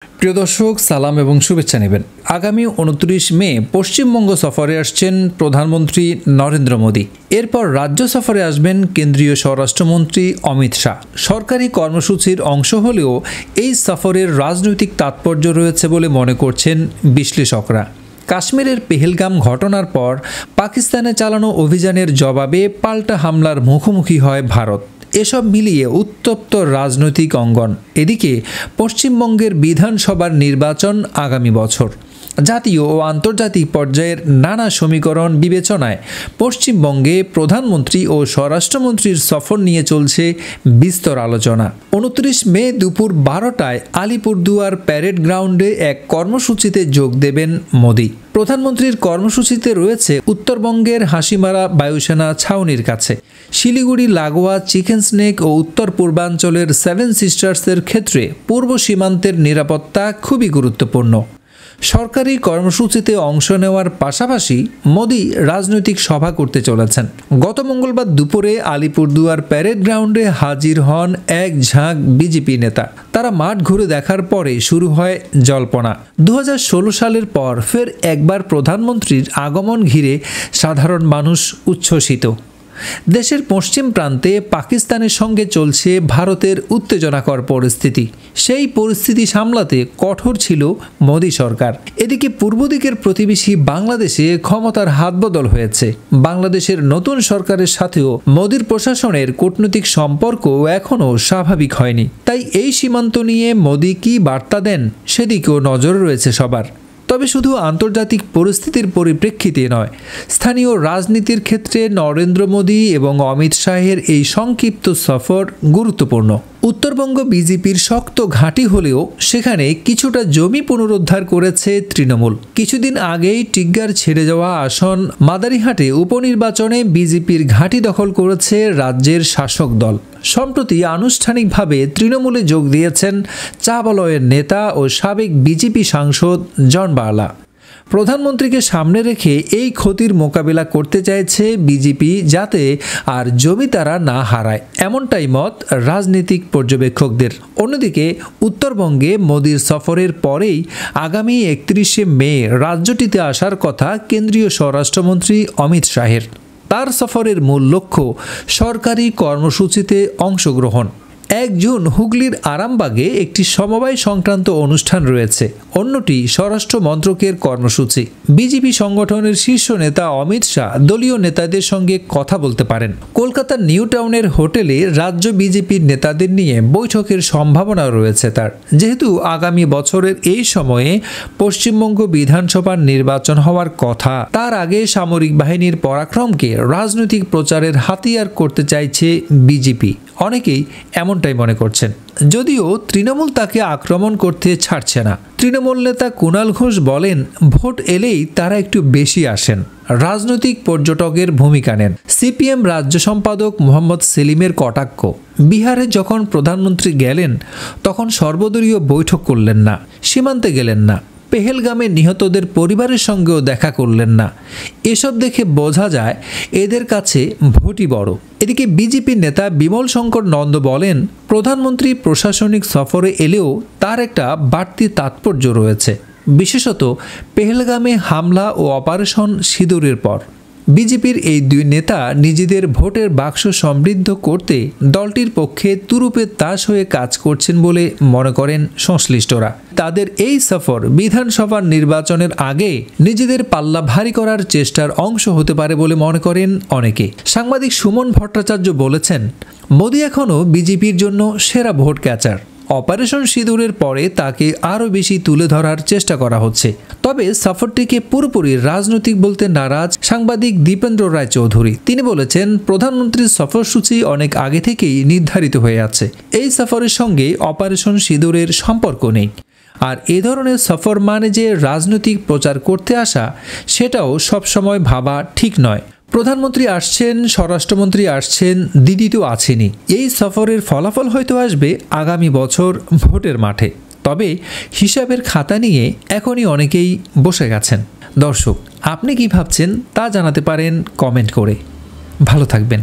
প্রিয় দর্শক, সালাম এবং শুভেচ্ছা নেবেন। আগামী 29 মে পশ্চিমবঙ্গ সফরে আসছেন প্রধানমন্ত্রী নরেন্দ্র মোদী। এরপর রাজ্য সফরে আসবেন কেন্দ্রীয় স্বরাষ্ট্রমন্ত্রী অমিত শাহ। সরকারি কর্মসূচির অংশ হলেও এই সফরের রাজনৈতিক তাৎপর্য রয়েছে বলে মনে করছেন বিশ্লেষকরা। কাশ্মীরের পেহেলগাম ঘটনার পর পাকিস্তানে চালানো অভিযানের জবাবে পাল্টা হামলার মুখোমুখি হয় ভারত। এসব মিলিয়ে উত্তপ্ত রাজনৈতিক অঙ্গন। এদিকে পশ্চিমবঙ্গের বিধানসভার নির্বাচন আগামী বছর। জাতীয় ও আন্তর্জাতিক পর্যায়ের নানা সমীকরণ বিবেচনায় পশ্চিমবঙ্গে প্রধানমন্ত্রী ও স্বরাষ্ট্রমন্ত্রীর সফর নিয়ে চলছে বিস্তর আলোচনা। 29 মে দুপুর 12টায় আলিপুরদুয়ার প্যারেড গ্রাউন্ডে এক কর্মসূচিতে যোগ দেবেন মোদী। প্রধানমন্ত্রীর কর্মসূচিতে রয়েছে উত্তরবঙ্গের হাসিমারা বায়ুসেনা ছাউনির কাছে, শিলিগুড়ি লাগোয়া চিকেন স্নেক ও উত্তর পূর্বাঞ্চলের সেভেন সিস্টার্সের ক্ষেত্রে পূর্ব সীমান্তের নিরাপত্তা খুবই গুরুত্বপূর্ণ। সরকারি কর্মসূচিতে অংশ নেওয়ার পাশাপাশি মোদী রাজনৈতিক সভা করতে চলেছেন। গত মঙ্গলবার দুপুরে আলিপুরদুয়ার প্যারেড গ্রাউন্ডে হাজির হন এক ঝাঁক বিজেপি নেতা। তারা মাঠ ঘুরে দেখার পরে শুরু হয় জল্পনা। 2016 সালের পর ফের একবার প্রধানমন্ত্রীর আগমন ঘিরে সাধারণ মানুষ উচ্ছ্বসিত। দেশের পশ্চিম প্রান্তে পাকিস্তানের সঙ্গে চলছে ভারতের উত্তেজনাকর পরিস্থিতি। সেই পরিস্থিতি সামলাতে কঠোর ছিল মোদী সরকার। এদিকে পূর্ব দিকের প্রতিবেশী বাংলাদেশে ক্ষমতার হাতবদল হয়েছে। বাংলাদেশের নতুন সরকারের সাথেও মোদীর প্রশাসনের কূটনৈতিক সম্পর্ক এখনও স্বাভাবিক হয়নি। তাই এই সীমান্ত নিয়ে মোদী কী বার্তা দেন সেদিকেও নজর রয়েছে সবার। তবে শুধু আন্তর্জাতিক পরিস্থিতির পরিপ্রেক্ষিতে নয়, স্থানীয় রাজনীতির ক্ষেত্রে নরেন্দ্র মোদী এবং অমিত শাহের এই সংক্ষিপ্ত সফর গুরুত্বপূর্ণ। উত্তরবঙ্গ বিজেপির শক্ত ঘাঁটি হলেও সেখানে কিছুটা জমি পুনরুদ্ধার করেছে তৃণমূল। কিছুদিন আগেই টিগ্গার ছেড়ে যাওয়া আসন মাদারিহাটে উপনির্বাচনে বিজেপির ঘাঁটি দখল করেছে রাজ্যের শাসক দল। সম্প্রতি আনুষ্ঠানিকভাবে তৃণমূলে যোগ দিয়েছেন চা বলয়ের নেতা ও সাবেক বিজেপি সাংসদ জন বার্লা। প্রধানমন্ত্রীকে সামনে রেখে এই ক্ষতির মোকাবিলা করতে চাইছে বিজেপি, যাতে আর জমি তারা না হারায়, এমনটাই মত রাজনৈতিক পর্যবেক্ষকদের। অন্যদিকে উত্তরবঙ্গে মোদীর সফরের পরেই আগামী 31 মে রাজ্যটিতে আসার কথা কেন্দ্রীয় স্বরাষ্ট্রমন্ত্রী অমিত শাহের। তার সফরের মূল লক্ষ্য সরকারি কর্মসূচিতে অংশগ্রহণ। 1 জুন হুগলির আরামবাগে একটি সমবায় সংক্রান্ত অনুষ্ঠান রয়েছে, অন্যটি স্বরাষ্ট্র মন্ত্রকের কর্মসূচি। বিজেপি সংগঠনের শীর্ষ নেতা অমিত শাহ দলীয় নেতাদের সঙ্গে কথা বলতে পারেন। কলকাতার নিউ টাউনের হোটেলে রাজ্য বিজেপির নেতাদের নিয়ে বৈঠকের সম্ভাবনা রয়েছে তার। যেহেতু আগামী বছরের এই সময়ে পশ্চিমবঙ্গ বিধানসভার নির্বাচন হওয়ার কথা, তার আগে সামরিক বাহিনীর পরাক্রমকে রাজনৈতিক প্রচারের হাতিয়ার করতে চাইছে বিজেপি। অনেকেই এমনটাই মনে করছেন, যদিও তৃণমূল তাকে আক্রমণ করতে ছাড়ছে না। তৃণমূল নেতা কুণাল ঘোষ বলেন, ভোট এলেই তারা একটু বেশি আসেন, রাজনৈতিক পর্যটকের ভূমিকা নেন। সিপিএম রাজ্য সম্পাদক মোহাম্মদ সেলিমের কটাক্ষ, বিহারে যখন প্রধানমন্ত্রী গেলেন তখন সর্বদলীয় বৈঠক করলেন না, সীমান্তে গেলেন না, পেহেলগামে নিহতদের পরিবারের সঙ্গেও দেখা করলেন না। এসব দেখে বোঝা যায় এদের কাছে ভোটই বড়। এদিকে বিজেপি নেতা বিমল শঙ্কর নন্দ বলেন, প্রধানমন্ত্রী প্রশাসনিক সফরে এলেও তার একটা বাড়তি তাৎপর্য রয়েছে, বিশেষত পেহেলগামে হামলা ও অপারেশন সিঁদুরের পর। বিজেপির এই 2 নেতা নিজেদের ভোটের বাক্স সমৃদ্ধ করতে দলটির পক্ষে তুরুপে তাস হয়ে কাজ করছেন বলে মনে করেন সংশ্লিষ্টরা। তাদের এই সফর বিধানসভার নির্বাচনের আগে নিজেদের পাল্লা ভারী করার চেষ্টার অংশ হতে পারে বলে মনে করেন অনেকে। সাংবাদিক সুমন ভট্টাচার্য বলেছেন, মোদী এখনও বিজেপির জন্য সেরা ভোট ক্যাচার। অপারেশন সিঁদুরের পরে তাকে আরও বেশি তুলে ধরার চেষ্টা করা হচ্ছে। তবে সফরটিকে পুরোপুরি রাজনৈতিক বলতে নারাজ সাংবাদিক দীপেন্দ্র রায় চৌধুরী। তিনি বলেছেন, প্রধানমন্ত্রীর সফরসূচি অনেক আগে থেকেই নির্ধারিত হয়ে আছে। এই সফরের সঙ্গে অপারেশন সিঁদুরের সম্পর্ক নেই। আর এ ধরনের সফর মানে যে রাজনৈতিক প্রচার করতে আসা, সেটাও সবসময় ভাবা ঠিক নয়। প্রধানমন্ত্রী আসছেন, স্বরাষ্ট্রমন্ত্রী আসছেন, দিদি তো আছেনই। এই সফরের ফলাফল হয়তো আসবে আগামী বছর ভোটের মাঠে। তবে হিসাবের খাতা নিয়ে এখনই অনেকেই বসে গেছেন। দর্শক, আপনি কি ভাবছেন তা জানাতে পারেন কমেন্ট করে। ভালো থাকবেন।